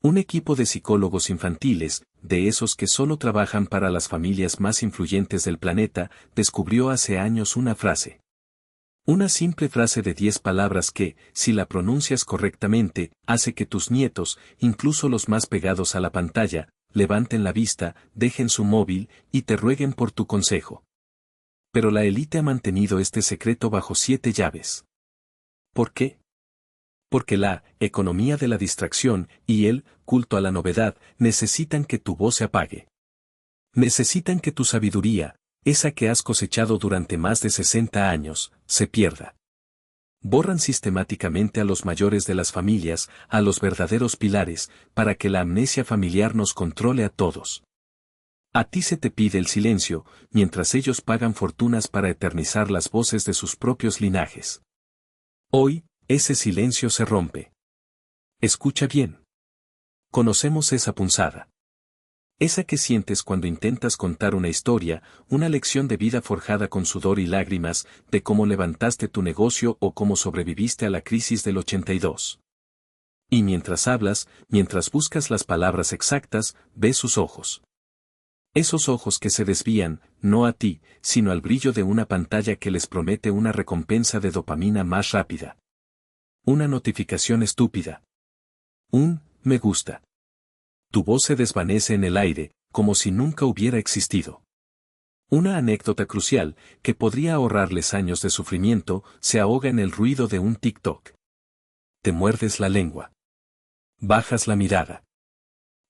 Un equipo de psicólogos infantiles, de esos que solo trabajan para las familias más influyentes del planeta, descubrió hace años una frase. Una simple frase de 10 palabras que, si la pronuncias correctamente, hace que tus nietos, incluso los más pegados a la pantalla, levanten la vista, dejen su móvil y te rueguen por tu consejo. Pero la élite ha mantenido este secreto bajo 7 llaves. ¿Por qué? Porque la economía de la distracción y el culto a la novedad necesitan que tu voz se apague. Necesitan que tu sabiduría, esa que has cosechado durante más de 60 años, se pierda. Borran sistemáticamente a los mayores de las familias, a los verdaderos pilares, para que la amnesia familiar nos controle a todos. A ti se te pide el silencio, mientras ellos pagan fortunas para eternizar las voces de sus propios linajes. Hoy, ese silencio se rompe. Escucha bien. Conocemos esa punzada. Esa que sientes cuando intentas contar una historia, una lección de vida forjada con sudor y lágrimas, de cómo levantaste tu negocio o cómo sobreviviste a la crisis del 82. Y mientras hablas, mientras buscas las palabras exactas, ves sus ojos. Esos ojos que se desvían, no a ti, sino al brillo de una pantalla que les promete una recompensa de dopamina más rápida. Una notificación estúpida. Un me gusta. Tu voz se desvanece en el aire, como si nunca hubiera existido. Una anécdota crucial, que podría ahorrarles años de sufrimiento, se ahoga en el ruido de un TikTok. Te muerdes la lengua. Bajas la mirada.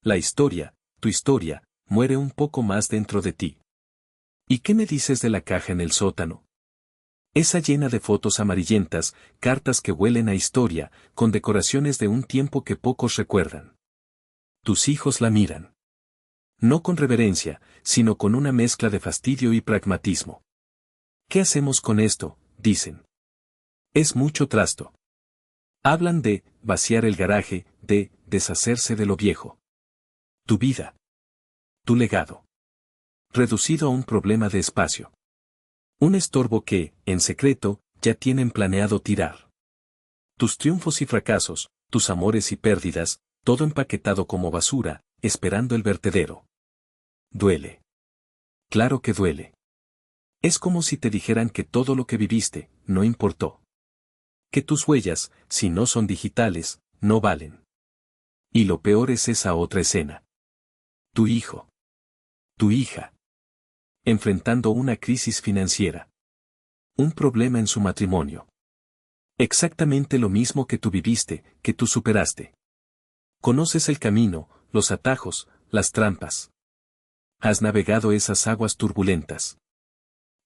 La historia, tu historia, muere un poco más dentro de ti. ¿Y qué me dices de la caja en el sótano? Esa llena de fotos amarillentas, cartas que huelen a historia, con decoraciones de un tiempo que pocos recuerdan. Tus hijos la miran. No con reverencia, sino con una mezcla de fastidio y pragmatismo. ¿Qué hacemos con esto?, dicen. Es mucho trasto. Hablan de vaciar el garaje, de deshacerse de lo viejo. Tu vida. Tu legado. Reducido a un problema de espacio. Un estorbo que, en secreto, ya tienen planeado tirar. Tus triunfos y fracasos, tus amores y pérdidas, todo empaquetado como basura, esperando el vertedero. Duele. Claro que duele. Es como si te dijeran que todo lo que viviste, no importó. Que tus huellas, si no son digitales, no valen. Y lo peor es esa otra escena. Tu hijo. Tu hija. Enfrentando una crisis financiera. Un problema en su matrimonio. Exactamente lo mismo que tú viviste, que tú superaste. Conoces el camino, los atajos, las trampas. Has navegado esas aguas turbulentas.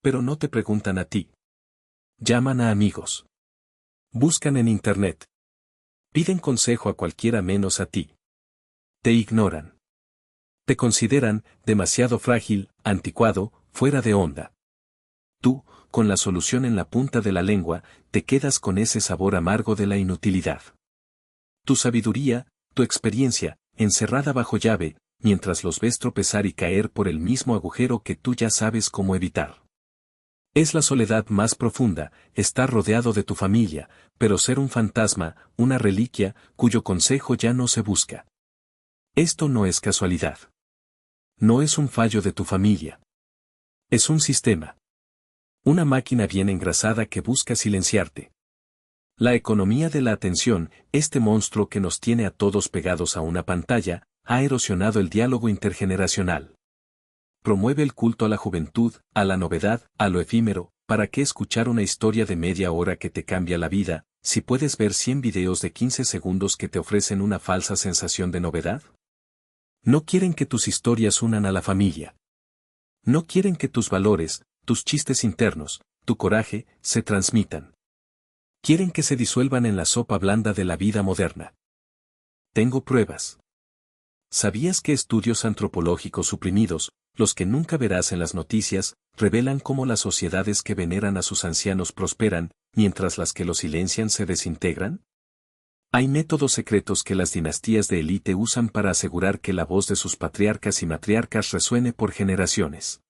Pero no te preguntan a ti. Llaman a amigos. Buscan en internet. Piden consejo a cualquiera menos a ti. Te ignoran. Te consideran demasiado frágil, anticuado, fuera de onda. Tú, con la solución en la punta de la lengua, te quedas con ese sabor amargo de la inutilidad. Tu sabiduría, tu experiencia, encerrada bajo llave, mientras los ves tropezar y caer por el mismo agujero que tú ya sabes cómo evitar. Es la soledad más profunda, estar rodeado de tu familia, pero ser un fantasma, una reliquia, cuyo consejo ya no se busca. Esto no es casualidad. No es un fallo de tu familia. Es un sistema. Una máquina bien engrasada que busca silenciarte. La economía de la atención, este monstruo que nos tiene a todos pegados a una pantalla, ha erosionado el diálogo intergeneracional. Promueve el culto a la juventud, a la novedad, a lo efímero. ¿Para qué escuchar una historia de media hora que te cambia la vida, si puedes ver 100 videos de 15 segundos que te ofrecen una falsa sensación de novedad? No quieren que tus historias unan a la familia. No quieren que tus valores, tus chistes internos, tu coraje, se transmitan. Quieren que se disuelvan en la sopa blanda de la vida moderna. Tengo pruebas. ¿Sabías que estudios antropológicos suprimidos, los que nunca verás en las noticias, revelan cómo las sociedades que veneran a sus ancianos prosperan, mientras las que los silencian se desintegran? Hay métodos secretos que las dinastías de élite usan para asegurar que la voz de sus patriarcas y matriarcas resuene por generaciones.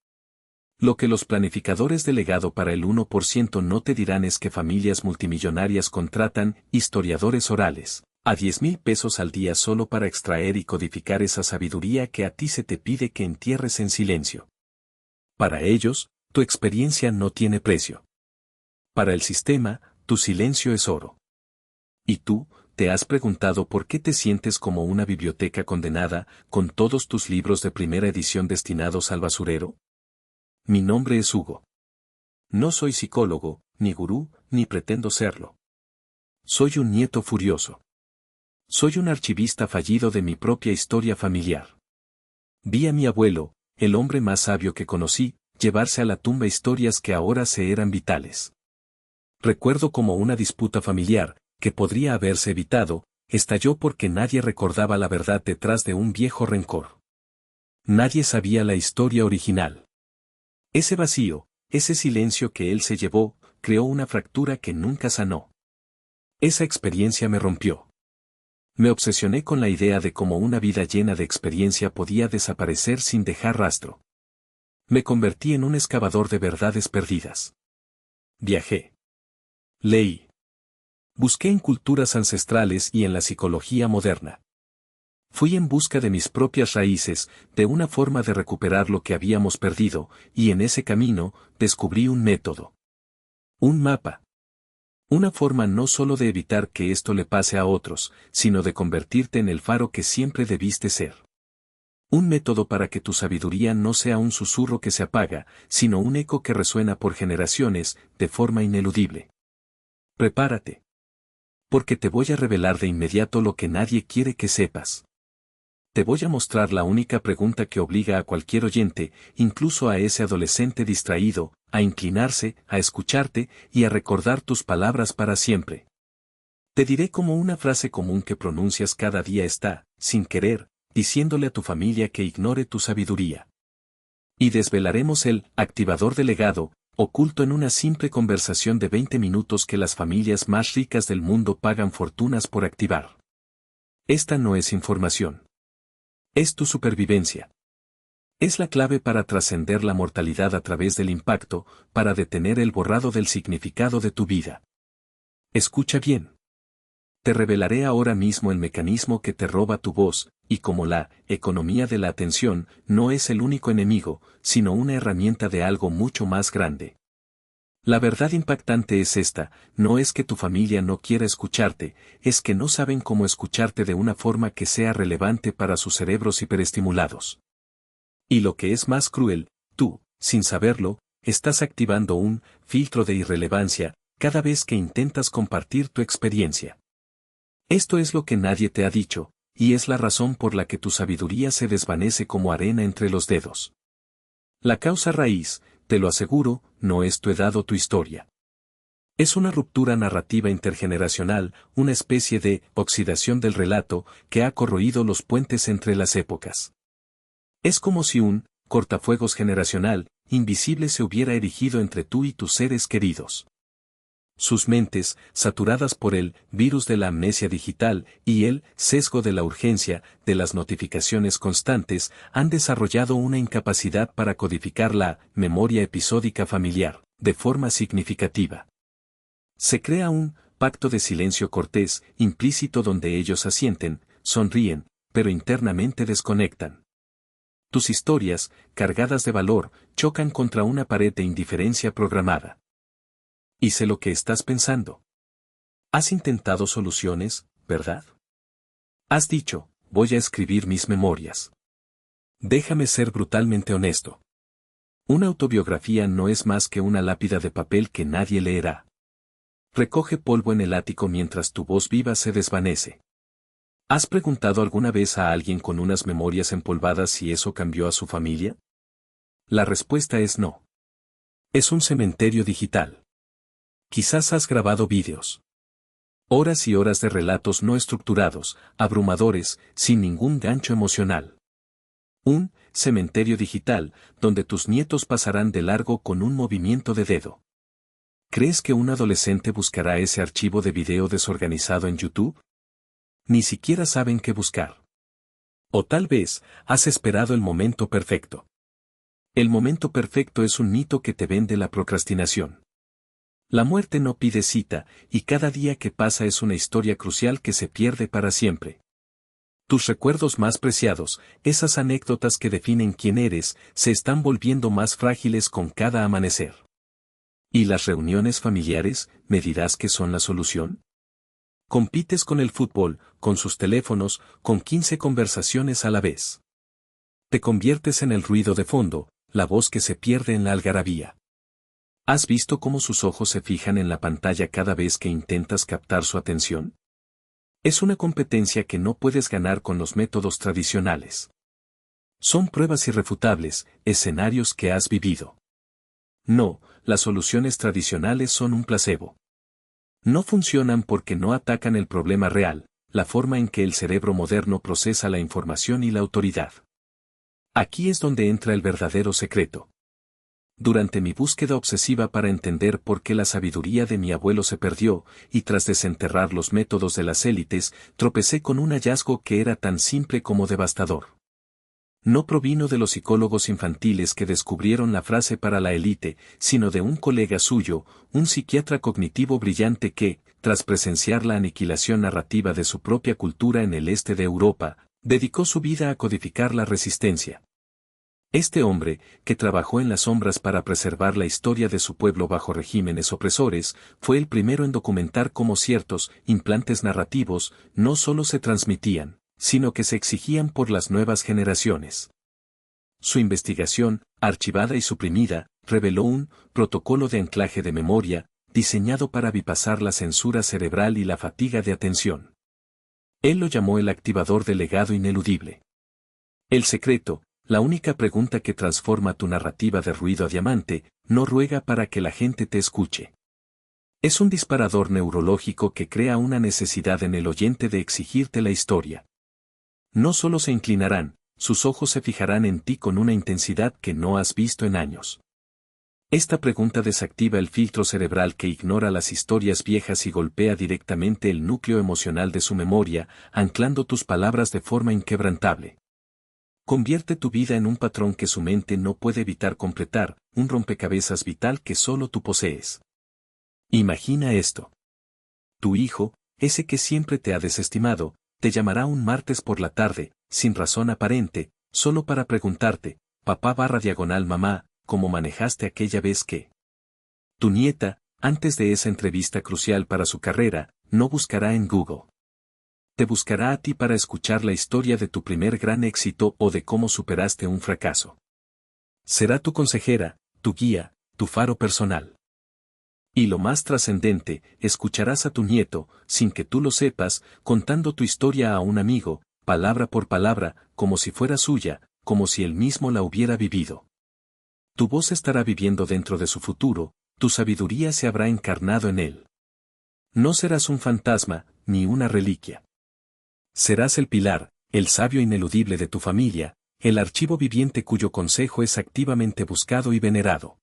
Lo que los planificadores de legado para el 1% no te dirán es que familias multimillonarias contratan historiadores orales, A 10.000 pesos al día solo para extraer y codificar esa sabiduría que a ti se te pide que entierres en silencio. Para ellos, tu experiencia no tiene precio. Para el sistema, tu silencio es oro. ¿Y tú, te has preguntado por qué te sientes como una biblioteca condenada, con todos tus libros de primera edición destinados al basurero? Mi nombre es Hugo. No soy psicólogo, ni gurú, ni pretendo serlo. Soy un nieto furioso. Soy un archivista fallido de mi propia historia familiar. Vi a mi abuelo, el hombre más sabio que conocí, llevarse a la tumba historias que ahora se eran vitales. Recuerdo como una disputa familiar, que podría haberse evitado, estalló porque nadie recordaba la verdad detrás de un viejo rencor. Nadie sabía la historia original. Ese vacío, ese silencio que él se llevó, creó una fractura que nunca sanó. Esa experiencia me rompió. Me obsesioné con la idea de cómo una vida llena de experiencia podía desaparecer sin dejar rastro. Me convertí en un excavador de verdades perdidas. Viajé. Leí. Busqué en culturas ancestrales y en la psicología moderna. Fui en busca de mis propias raíces, de una forma de recuperar lo que habíamos perdido, y en ese camino, descubrí un método. Un mapa. Una forma no solo de evitar que esto le pase a otros, sino de convertirte en el faro que siempre debiste ser. Un método para que tu sabiduría no sea un susurro que se apaga, sino un eco que resuena por generaciones, de forma ineludible. Prepárate. Porque te voy a revelar de inmediato lo que nadie quiere que sepas. Te voy a mostrar la única pregunta que obliga a cualquier oyente, incluso a ese adolescente distraído, a inclinarse, a escucharte y a recordar tus palabras para siempre. Te diré cómo una frase común que pronuncias cada día está, sin querer, diciéndole a tu familia que ignore tu sabiduría. Y desvelaremos el activador de legado, oculto en una simple conversación de 20 minutos que las familias más ricas del mundo pagan fortunas por activar. Esta no es información. Es tu supervivencia. Es la clave para trascender la mortalidad a través del impacto, para detener el borrado del significado de tu vida. Escucha bien. Te revelaré ahora mismo el mecanismo que te roba tu voz, y como la economía de la atención no es el único enemigo, sino una herramienta de algo mucho más grande. La verdad impactante es esta, no es que tu familia no quiera escucharte, es que no saben cómo escucharte de una forma que sea relevante para sus cerebros hiperestimulados. Y lo que es más cruel, tú, sin saberlo, estás activando un filtro de irrelevancia cada vez que intentas compartir tu experiencia. Esto es lo que nadie te ha dicho, y es la razón por la que tu sabiduría se desvanece como arena entre los dedos. La causa raíz, te lo aseguro, no es tu edad o tu historia. Es una ruptura narrativa intergeneracional, una especie de oxidación del relato que ha corroído los puentes entre las épocas. Es como si un cortafuegos generacional, invisible se hubiera erigido entre tú y tus seres queridos. Sus mentes, saturadas por el virus de la amnesia digital y el sesgo de la urgencia, de las notificaciones constantes, han desarrollado una incapacidad para codificar la memoria episódica familiar, de forma significativa. Se crea un pacto de silencio cortés, implícito donde ellos asienten, sonríen, pero internamente desconectan. Tus historias, cargadas de valor, chocan contra una pared de indiferencia programada. Y sé lo que estás pensando. Has intentado soluciones, ¿verdad? Has dicho, voy a escribir mis memorias. Déjame ser brutalmente honesto. Una autobiografía no es más que una lápida de papel que nadie leerá. Recoge polvo en el ático mientras tu voz viva se desvanece. ¿Has preguntado alguna vez a alguien con unas memorias empolvadas si eso cambió a su familia? La respuesta es no. Es un cementerio digital. Quizás has grabado vídeos. Horas y horas de relatos no estructurados, abrumadores, sin ningún gancho emocional. Un cementerio digital, donde tus nietos pasarán de largo con un movimiento de dedo. ¿Crees que un adolescente buscará ese archivo de video desorganizado en YouTube? Ni siquiera saben qué buscar. O tal vez, has esperado el momento perfecto. El momento perfecto es un mito que te vende la procrastinación. La muerte no pide cita, y cada día que pasa es una historia crucial que se pierde para siempre. Tus recuerdos más preciados, esas anécdotas que definen quién eres, se están volviendo más frágiles con cada amanecer. ¿Y las reuniones familiares, me dirás que son la solución? Compites con el fútbol, con sus teléfonos, con 15 conversaciones a la vez. Te conviertes en el ruido de fondo, la voz que se pierde en la algarabía. ¿Has visto cómo sus ojos se fijan en la pantalla cada vez que intentas captar su atención? Es una competencia que no puedes ganar con los métodos tradicionales. Son pruebas irrefutables, escenarios que has vivido. No, las soluciones tradicionales son un placebo. No funcionan porque no atacan el problema real, la forma en que el cerebro moderno procesa la información y la autoridad. Aquí es donde entra el verdadero secreto. Durante mi búsqueda obsesiva para entender por qué la sabiduría de mi abuelo se perdió, y tras desenterrar los métodos de las élites, tropecé con un hallazgo que era tan simple como devastador. No provino de los psicólogos infantiles que descubrieron la frase para la élite, sino de un colega suyo, un psiquiatra cognitivo brillante que, tras presenciar la aniquilación narrativa de su propia cultura en el este de Europa, dedicó su vida a codificar la resistencia. Este hombre, que trabajó en las sombras para preservar la historia de su pueblo bajo regímenes opresores, fue el primero en documentar cómo ciertos implantes narrativos no solo se transmitían, sino que se exigían por las nuevas generaciones. Su investigación, archivada y suprimida, reveló un protocolo de anclaje de memoria, diseñado para bypassar la censura cerebral y la fatiga de atención. Él lo llamó el activador del legado ineludible. El secreto, la única pregunta que transforma tu narrativa de ruido a diamante, no ruega para que la gente te escuche. Es un disparador neurológico que crea una necesidad en el oyente de exigirte la historia. No solo se inclinarán, sus ojos se fijarán en ti con una intensidad que no has visto en años. Esta pregunta desactiva el filtro cerebral que ignora las historias viejas y golpea directamente el núcleo emocional de su memoria, anclando tus palabras de forma inquebrantable. Convierte tu vida en un patrón que su mente no puede evitar completar, un rompecabezas vital que solo tú posees. Imagina esto. Tu hijo, ese que siempre te ha desestimado, te llamará un martes por la tarde, sin razón aparente, solo para preguntarte, papá/mamá, ¿cómo manejaste aquella vez que? Tu nieta, antes de esa entrevista crucial para su carrera, no buscará en Google. Te buscará a ti para escuchar la historia de tu primer gran éxito o de cómo superaste un fracaso. Será tu consejera, tu guía, tu faro personal. Y lo más trascendente, escucharás a tu nieto, sin que tú lo sepas, contando tu historia a un amigo, palabra por palabra, como si fuera suya, como si él mismo la hubiera vivido. Tu voz estará viviendo dentro de su futuro, tu sabiduría se habrá encarnado en él. No serás un fantasma, ni una reliquia. Serás el pilar, el sabio ineludible de tu familia, el archivo viviente cuyo consejo es activamente buscado y venerado.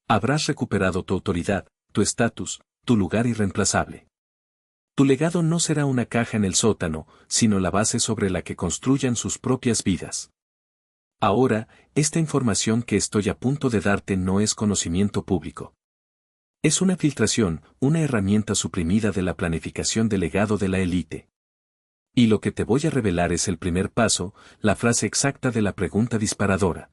Habrás recuperado tu autoridad, tu estatus, tu lugar irreemplazable. Tu legado no será una caja en el sótano, sino la base sobre la que construyan sus propias vidas. Ahora, esta información que estoy a punto de darte no es conocimiento público. Es una filtración, una herramienta suprimida de la planificación del legado de la élite. Y lo que te voy a revelar es el primer paso, la frase exacta de la pregunta disparadora.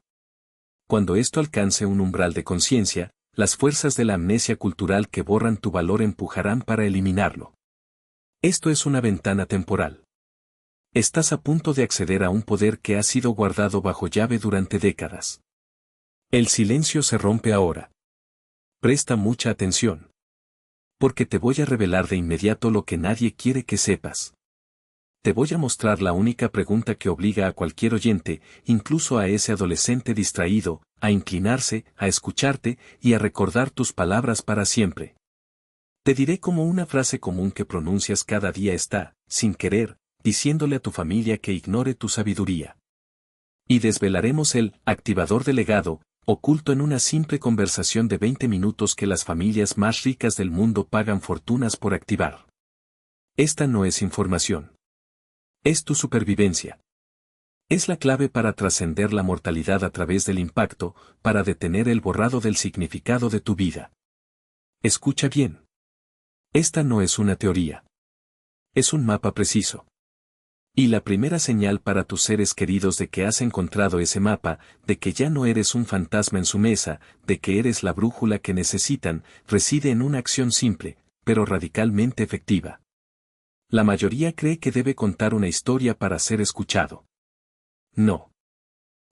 Cuando esto alcance un umbral de conciencia, las fuerzas de la amnesia cultural que borran tu valor empujarán para eliminarlo. Esto es una ventana temporal. Estás a punto de acceder a un poder que ha sido guardado bajo llave durante décadas. El silencio se rompe ahora. Presta mucha atención. Porque te voy a revelar de inmediato lo que nadie quiere que sepas. Te voy a mostrar la única pregunta que obliga a cualquier oyente, incluso a ese adolescente distraído, a inclinarse, a escucharte y a recordar tus palabras para siempre. Te diré cómo una frase común que pronuncias cada día está, sin querer, diciéndole a tu familia que ignore tu sabiduría. Y desvelaremos el activador del legado, oculto en una simple conversación de 20 minutos que las familias más ricas del mundo pagan fortunas por activar. Esta no es información. Es tu supervivencia. Es la clave para trascender la mortalidad a través del impacto, para detener el borrado del significado de tu vida. Escucha bien. Esta no es una teoría. Es un mapa preciso. Y la primera señal para tus seres queridos de que has encontrado ese mapa, de que ya no eres un fantasma en su mesa, de que eres la brújula que necesitan, reside en una acción simple, pero radicalmente efectiva. La mayoría cree que debe contar una historia para ser escuchado. No.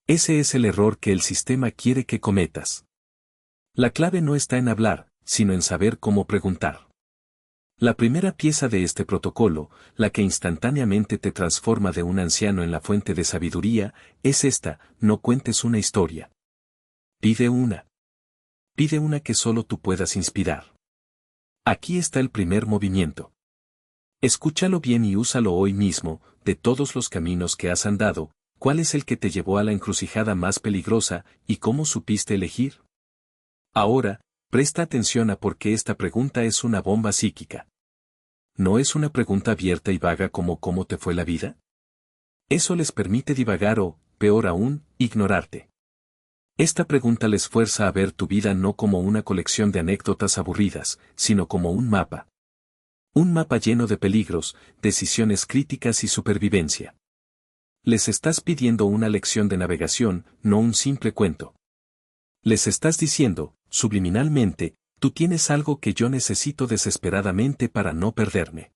Ese es el error que el sistema quiere que cometas. La clave no está en hablar, sino en saber cómo preguntar. La primera pieza de este protocolo, la que instantáneamente te transforma de un anciano en la fuente de sabiduría, es esta: no cuentes una historia. Pide una. Pide una que solo tú puedas inspirar. Aquí está el primer movimiento. Escúchalo bien y úsalo hoy mismo. De todos los caminos que has andado, ¿cuál es el que te llevó a la encrucijada más peligrosa y cómo supiste elegir? Ahora, presta atención a por qué esta pregunta es una bomba psíquica. ¿No es una pregunta abierta y vaga como ¿cómo te fue la vida? Eso les permite divagar o, peor aún, ignorarte. Esta pregunta les fuerza a ver tu vida no como una colección de anécdotas aburridas, sino como un mapa. Un mapa lleno de peligros, decisiones críticas y supervivencia. Les estás pidiendo una lección de navegación, no un simple cuento. Les estás diciendo, subliminalmente, tú tienes algo que yo necesito desesperadamente para no perderme.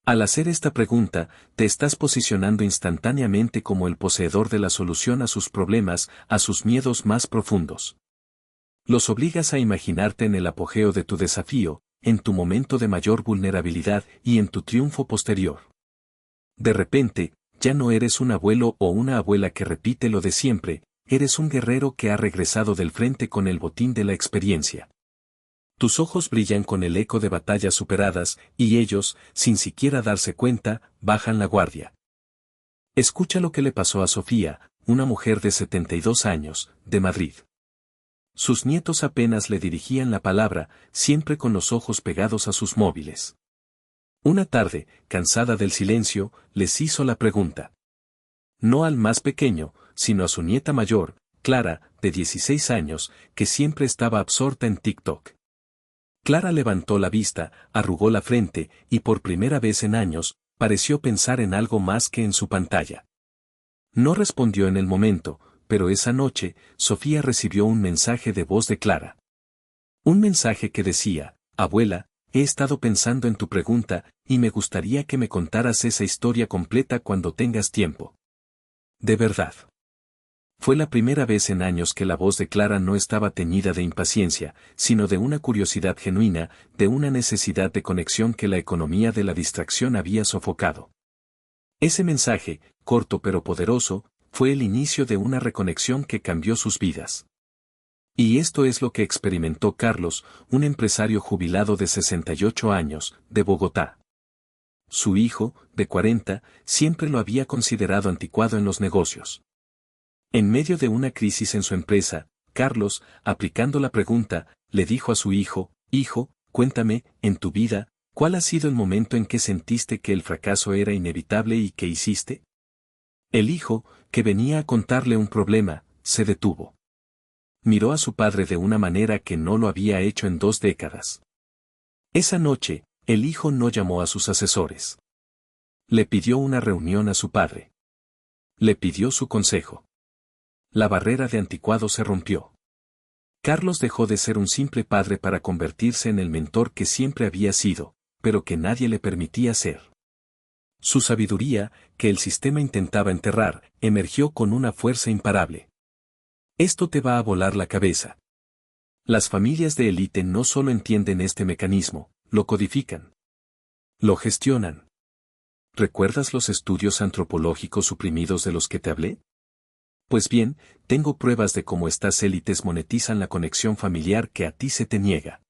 Al hacer esta pregunta, te estás posicionando instantáneamente como el poseedor de la solución a sus problemas, a sus miedos más profundos. Los obligas a imaginarte en el apogeo de tu desafío, en tu momento de mayor vulnerabilidad y en tu triunfo posterior. De repente, ya no eres un abuelo o una abuela que repite lo de siempre, eres un guerrero que ha regresado del frente con el botín de la experiencia. Tus ojos brillan con el eco de batallas superadas, y ellos, sin siquiera darse cuenta, bajan la guardia. Escucha lo que le pasó a Sofía, una mujer de 72 años, de Madrid. Sus nietos apenas le dirigían la palabra, siempre con los ojos pegados a sus móviles. Una tarde, cansada del silencio, les hizo la pregunta. No al más pequeño, sino a su nieta mayor, Clara, de 16 años, que siempre estaba absorta en TikTok. Clara levantó la vista, arrugó la frente, y por primera vez en años, pareció pensar en algo más que en su pantalla. No respondió en el momento, pero esa noche, Sofía recibió un mensaje de voz de Clara. Un mensaje que decía: abuela, he estado pensando en tu pregunta, y me gustaría que me contaras esa historia completa cuando tengas tiempo. De verdad. Fue la primera vez en años que la voz de Clara no estaba teñida de impaciencia, sino de una curiosidad genuina, de una necesidad de conexión que la economía de la distracción había sofocado. Ese mensaje, corto pero poderoso, fue el inicio de una reconexión que cambió sus vidas. Y esto es lo que experimentó Carlos, un empresario jubilado de 68 años, de Bogotá. Su hijo, de 40, siempre lo había considerado anticuado en los negocios. En medio de una crisis en su empresa, Carlos, aplicando la pregunta, le dijo a su hijo: hijo, cuéntame, en tu vida, ¿cuál ha sido el momento en que sentiste que el fracaso era inevitable y qué hiciste? El hijo, que venía a contarle un problema, se detuvo. Miró a su padre de una manera que no lo había hecho en 2 décadas. Esa noche, el hijo no llamó a sus asesores. Le pidió una reunión a su padre. Le pidió su consejo. La barrera de anticuado se rompió. Carlos dejó de ser un simple padre para convertirse en el mentor que siempre había sido, pero que nadie le permitía ser. Su sabiduría, que el sistema intentaba enterrar, emergió con una fuerza imparable. Esto te va a volar la cabeza. Las familias de élite no solo entienden este mecanismo, lo codifican. Lo gestionan. ¿Recuerdas los estudios antropológicos suprimidos de los que te hablé? Pues bien, tengo pruebas de cómo estas élites monetizan la conexión familiar que a ti se te niega.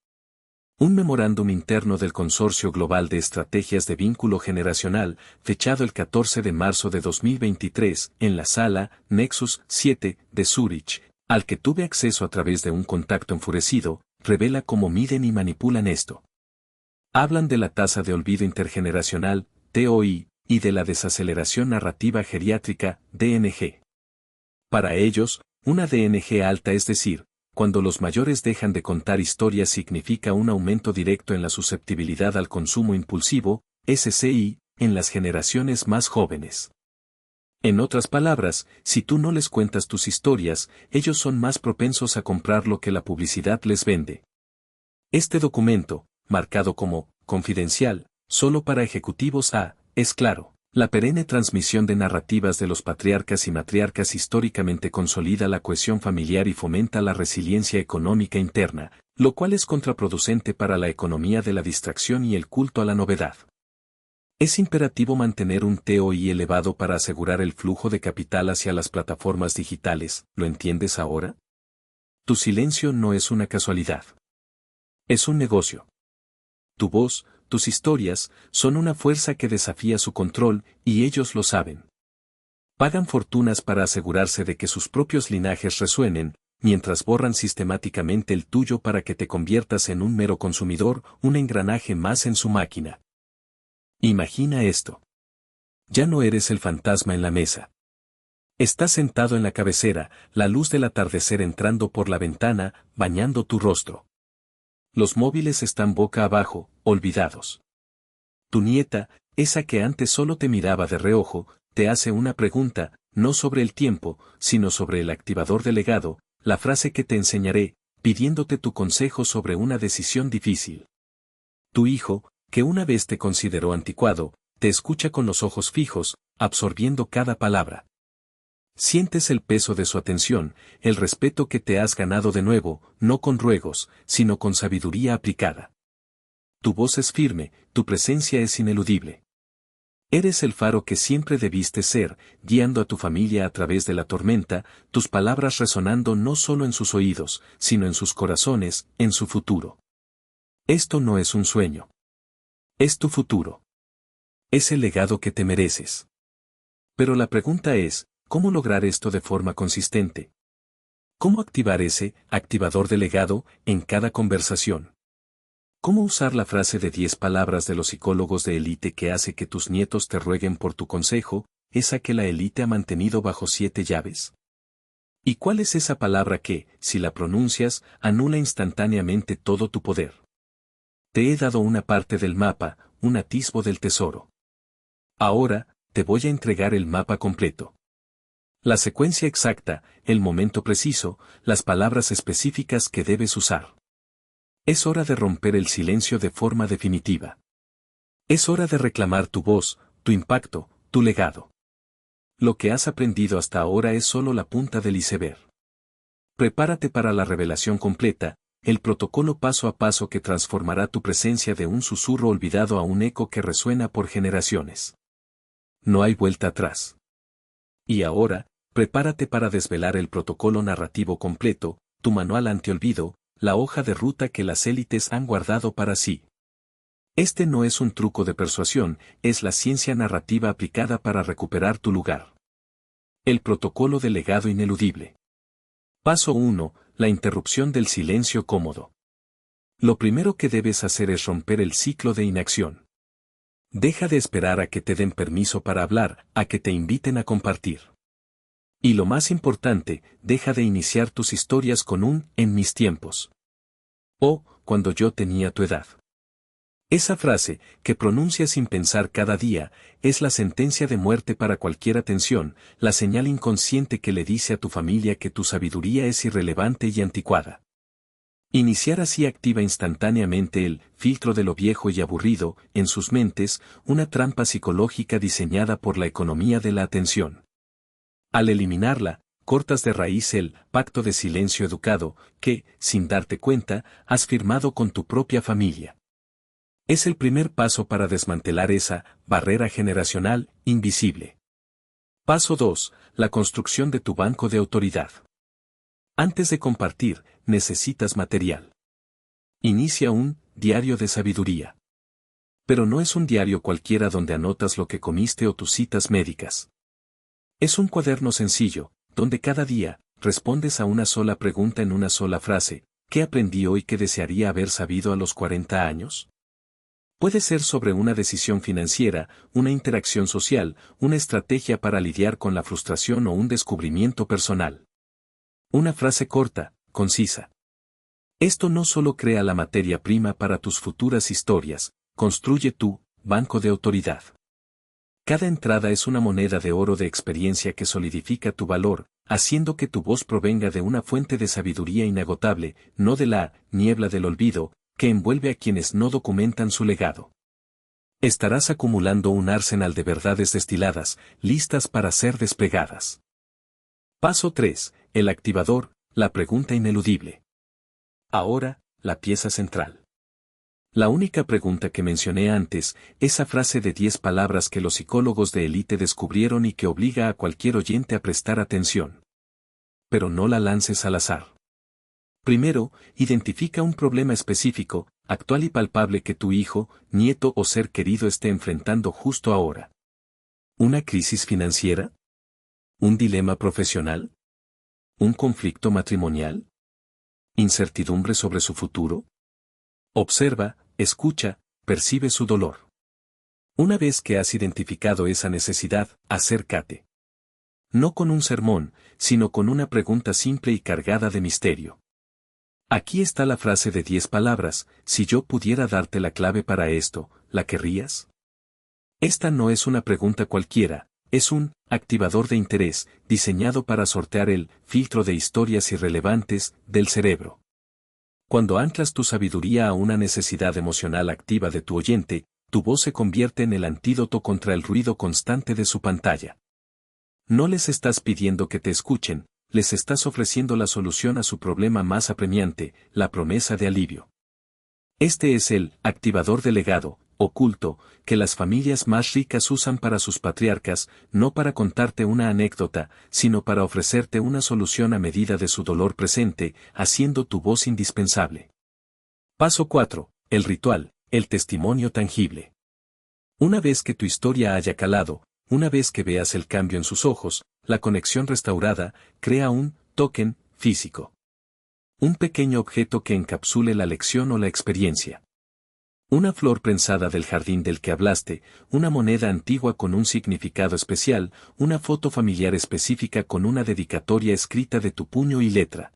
Un memorándum interno del Consorcio Global de Estrategias de Vínculo Generacional, fechado el 14 de marzo de 2023, en la sala Nexus 7 de Zúrich, al que tuve acceso a través de un contacto enfurecido, revela cómo miden y manipulan esto. Hablan de la tasa de olvido intergeneracional, TOI, y de la desaceleración narrativa geriátrica, DNG. Para ellos, una DNG alta, es decir, Cuando los mayores dejan de contar historias significa un aumento directo en la susceptibilidad al consumo impulsivo, SCI, en las generaciones más jóvenes. En otras palabras, si tú no les cuentas tus historias, ellos son más propensos a comprar lo que la publicidad les vende. Este documento, marcado como confidencial, solo para ejecutivos A, es claro. La perenne transmisión de narrativas de los patriarcas y matriarcas históricamente consolida la cohesión familiar y fomenta la resiliencia económica interna, lo cual es contraproducente para la economía de la distracción y el culto a la novedad. Es imperativo mantener un TOI elevado para asegurar el flujo de capital hacia las plataformas digitales, ¿lo entiendes ahora? Tu silencio no es una casualidad. Es un negocio. Tu voz, tus historias, son una fuerza que desafía su control, y ellos lo saben. Pagan fortunas para asegurarse de que sus propios linajes resuenen, mientras borran sistemáticamente el tuyo para que te conviertas en un mero consumidor, un engranaje más en su máquina. Imagina esto. Ya no eres el fantasma en la mesa. Estás sentado en la cabecera, la luz del atardecer entrando por la ventana, bañando tu rostro. Los móviles están boca abajo, olvidados. Tu nieta, esa que antes solo te miraba de reojo, te hace una pregunta, no sobre el tiempo, sino sobre el activador de legado, la frase que te enseñaré, pidiéndote tu consejo sobre una decisión difícil. Tu hijo, que una vez te consideró anticuado, te escucha con los ojos fijos, absorbiendo cada palabra. Sientes el peso de su atención, el respeto que te has ganado de nuevo, no con ruegos, sino con sabiduría aplicada. Tu voz es firme, tu presencia es ineludible. Eres el faro que siempre debiste ser, guiando a tu familia a través de la tormenta, tus palabras resonando no solo en sus oídos, sino en sus corazones, en su futuro. Esto no es un sueño. Es tu futuro. Es el legado que te mereces. Pero la pregunta es, ¿cómo lograr esto de forma consistente? ¿Cómo activar ese activador de legado en cada conversación? ¿Cómo usar la frase de 10 palabras de los psicólogos de élite que hace que tus nietos te rueguen por tu consejo, esa que la élite ha mantenido bajo 7 llaves? ¿Y cuál es esa palabra que, si la pronuncias, anula instantáneamente todo tu poder? Te he dado una parte del mapa, un atisbo del tesoro. Ahora, te voy a entregar el mapa completo. La secuencia exacta, el momento preciso, las palabras específicas que debes usar. Es hora de romper el silencio de forma definitiva. Es hora de reclamar tu voz, tu impacto, tu legado. Lo que has aprendido hasta ahora es solo la punta del iceberg. Prepárate para la revelación completa, el protocolo paso a paso que transformará tu presencia de un susurro olvidado a un eco que resuena por generaciones. No hay vuelta atrás. Y ahora, prepárate para desvelar el protocolo narrativo completo, tu manual antiolvido, la hoja de ruta que las élites han guardado para sí. Este no es un truco de persuasión, es la ciencia narrativa aplicada para recuperar tu lugar. El protocolo de legado ineludible. Paso 1. La interrupción del silencio cómodo. Lo primero que debes hacer es romper el ciclo de inacción. Deja de esperar a que te den permiso para hablar, a que te inviten a compartir. Y lo más importante, deja de iniciar tus historias con un «en mis tiempos» o «cuando yo tenía tu edad». Esa frase, que pronuncias sin pensar cada día, es la sentencia de muerte para cualquier atención, la señal inconsciente que le dice a tu familia que tu sabiduría es irrelevante y anticuada. Iniciar así activa instantáneamente el filtro de lo viejo y aburrido en sus mentes, una trampa psicológica diseñada por la economía de la atención. Al eliminarla, cortas de raíz el pacto de silencio educado que, sin darte cuenta, has firmado con tu propia familia. Es el primer paso para desmantelar esa barrera generacional invisible. Paso 2. La construcción de tu banco de autoridad. Antes de compartir, necesitas material. Inicia un diario de sabiduría. Pero no es un diario cualquiera donde anotas lo que comiste o tus citas médicas. Es un cuaderno sencillo, donde cada día respondes a una sola pregunta en una sola frase. ¿Qué aprendí hoy que desearía haber sabido a los 40 años? Puede ser sobre una decisión financiera, una interacción social, una estrategia para lidiar con la frustración o un descubrimiento personal. Una frase corta, concisa. Esto no solo crea la materia prima para tus futuras historias, construye tu banco de autoridad. Cada entrada es una moneda de oro de experiencia que solidifica tu valor, haciendo que tu voz provenga de una fuente de sabiduría inagotable, no de la niebla del olvido, que envuelve a quienes no documentan su legado. Estarás acumulando un arsenal de verdades destiladas, listas para ser desplegadas. Paso 3. El activador, la pregunta ineludible. Ahora, la pieza central. La única pregunta que mencioné antes, esa frase de 10 palabras que los psicólogos de élite descubrieron y que obliga a cualquier oyente a prestar atención. Pero no la lances al azar. Primero, identifica un problema específico, actual y palpable que tu hijo, nieto o ser querido esté enfrentando justo ahora. ¿Una crisis financiera? ¿Un dilema profesional? ¿Un conflicto matrimonial? ¿Incertidumbre sobre su futuro? Observa, escucha, percibe su dolor. Una vez que has identificado esa necesidad, acércate. No con un sermón, sino con una pregunta simple y cargada de misterio. Aquí está la frase de 10 palabras, si yo pudiera darte la clave para esto, ¿la querrías? Esta no es una pregunta cualquiera, es un activador de interés, diseñado para sortear el filtro de historias irrelevantes del cerebro. Cuando anclas tu sabiduría a una necesidad emocional activa de tu oyente, tu voz se convierte en el antídoto contra el ruido constante de su pantalla. No les estás pidiendo que te escuchen, les estás ofreciendo la solución a su problema más apremiante, la promesa de alivio. Este es el activador de legado, oculto, que las familias más ricas usan para sus patriarcas, no para contarte una anécdota, sino para ofrecerte una solución a medida de su dolor presente, haciendo tu voz indispensable. Paso 4. El ritual, el testimonio tangible. Una vez que tu historia haya calado, una vez que veas el cambio en sus ojos, la conexión restaurada, crea un token físico. Un pequeño objeto que encapsule la lección o la experiencia. Una flor prensada del jardín del que hablaste, una moneda antigua con un significado especial, una foto familiar específica con una dedicatoria escrita de tu puño y letra.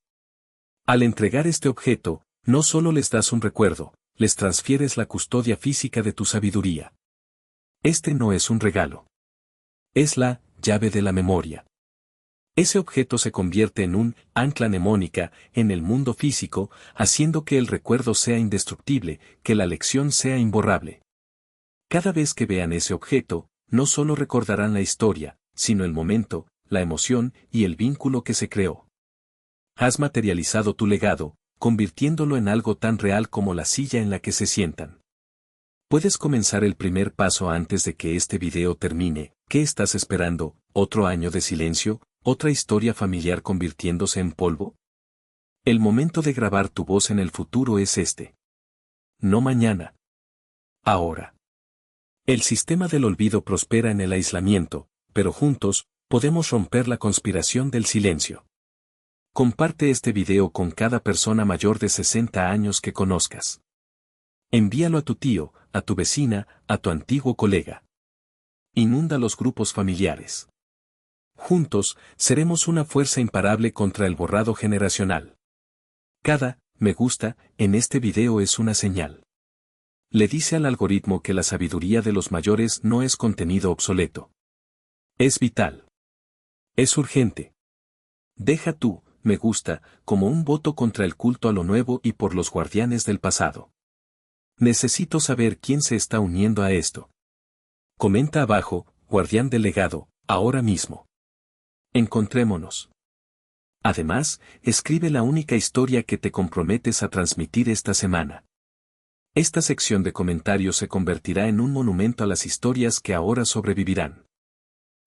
Al entregar este objeto, no solo les das un recuerdo, les transfieres la custodia física de tu sabiduría. Este no es un regalo. Es la llave de la memoria. Ese objeto se convierte en un ancla mnemónica en el mundo físico, haciendo que el recuerdo sea indestructible, que la lección sea imborrable. Cada vez que vean ese objeto, no solo recordarán la historia, sino el momento, la emoción y el vínculo que se creó. Has materializado tu legado, convirtiéndolo en algo tan real como la silla en la que se sientan. Puedes comenzar el primer paso antes de que este video termine. ¿Qué estás esperando? ¿Otro año de silencio? ¿Otra historia familiar convirtiéndose en polvo? El momento de grabar tu voz en el futuro es este. No mañana. Ahora. El sistema del olvido prospera en el aislamiento, pero juntos, podemos romper la conspiración del silencio. Comparte este video con cada persona mayor de 60 años que conozcas. Envíalo a tu tío, a tu vecina, a tu antiguo colega. Inunda los grupos familiares. Juntos, seremos una fuerza imparable contra el borrado generacional. Cada me gusta en este video es una señal. Le dice al algoritmo que la sabiduría de los mayores no es contenido obsoleto. Es vital. Es urgente. Deja tú, me gusta, como un voto contra el culto a lo nuevo y por los guardianes del pasado. Necesito saber quién se está uniendo a esto. Comenta abajo, guardián del legado, ahora mismo. Encontrémonos. Además, escribe la única historia que te comprometes a transmitir esta semana. Esta sección de comentarios se convertirá en un monumento a las historias que ahora sobrevivirán.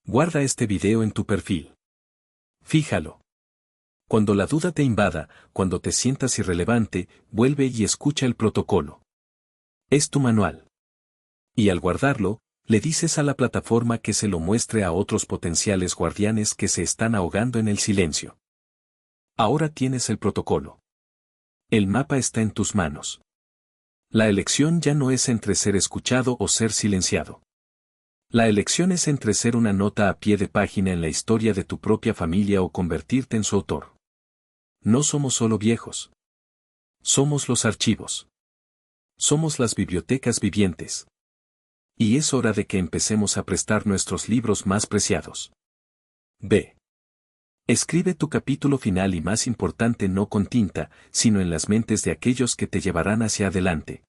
Guarda este video en tu perfil. Fíjalo. Cuando la duda te invada, cuando te sientas irrelevante, vuelve y escucha el protocolo. Es tu manual. Y al guardarlo, le dices a la plataforma que se lo muestre a otros potenciales guardianes que se están ahogando en el silencio. Ahora tienes el protocolo. El mapa está en tus manos. La elección ya no es entre ser escuchado o ser silenciado. La elección es entre ser una nota a pie de página en la historia de tu propia familia o convertirte en su autor. No somos solo viejos. Somos los archivos. Somos las bibliotecas vivientes. Y es hora de que empecemos a prestar nuestros libros más preciados. B. Escribe tu capítulo final y más importante no con tinta, sino en las mentes de aquellos que te llevarán hacia adelante.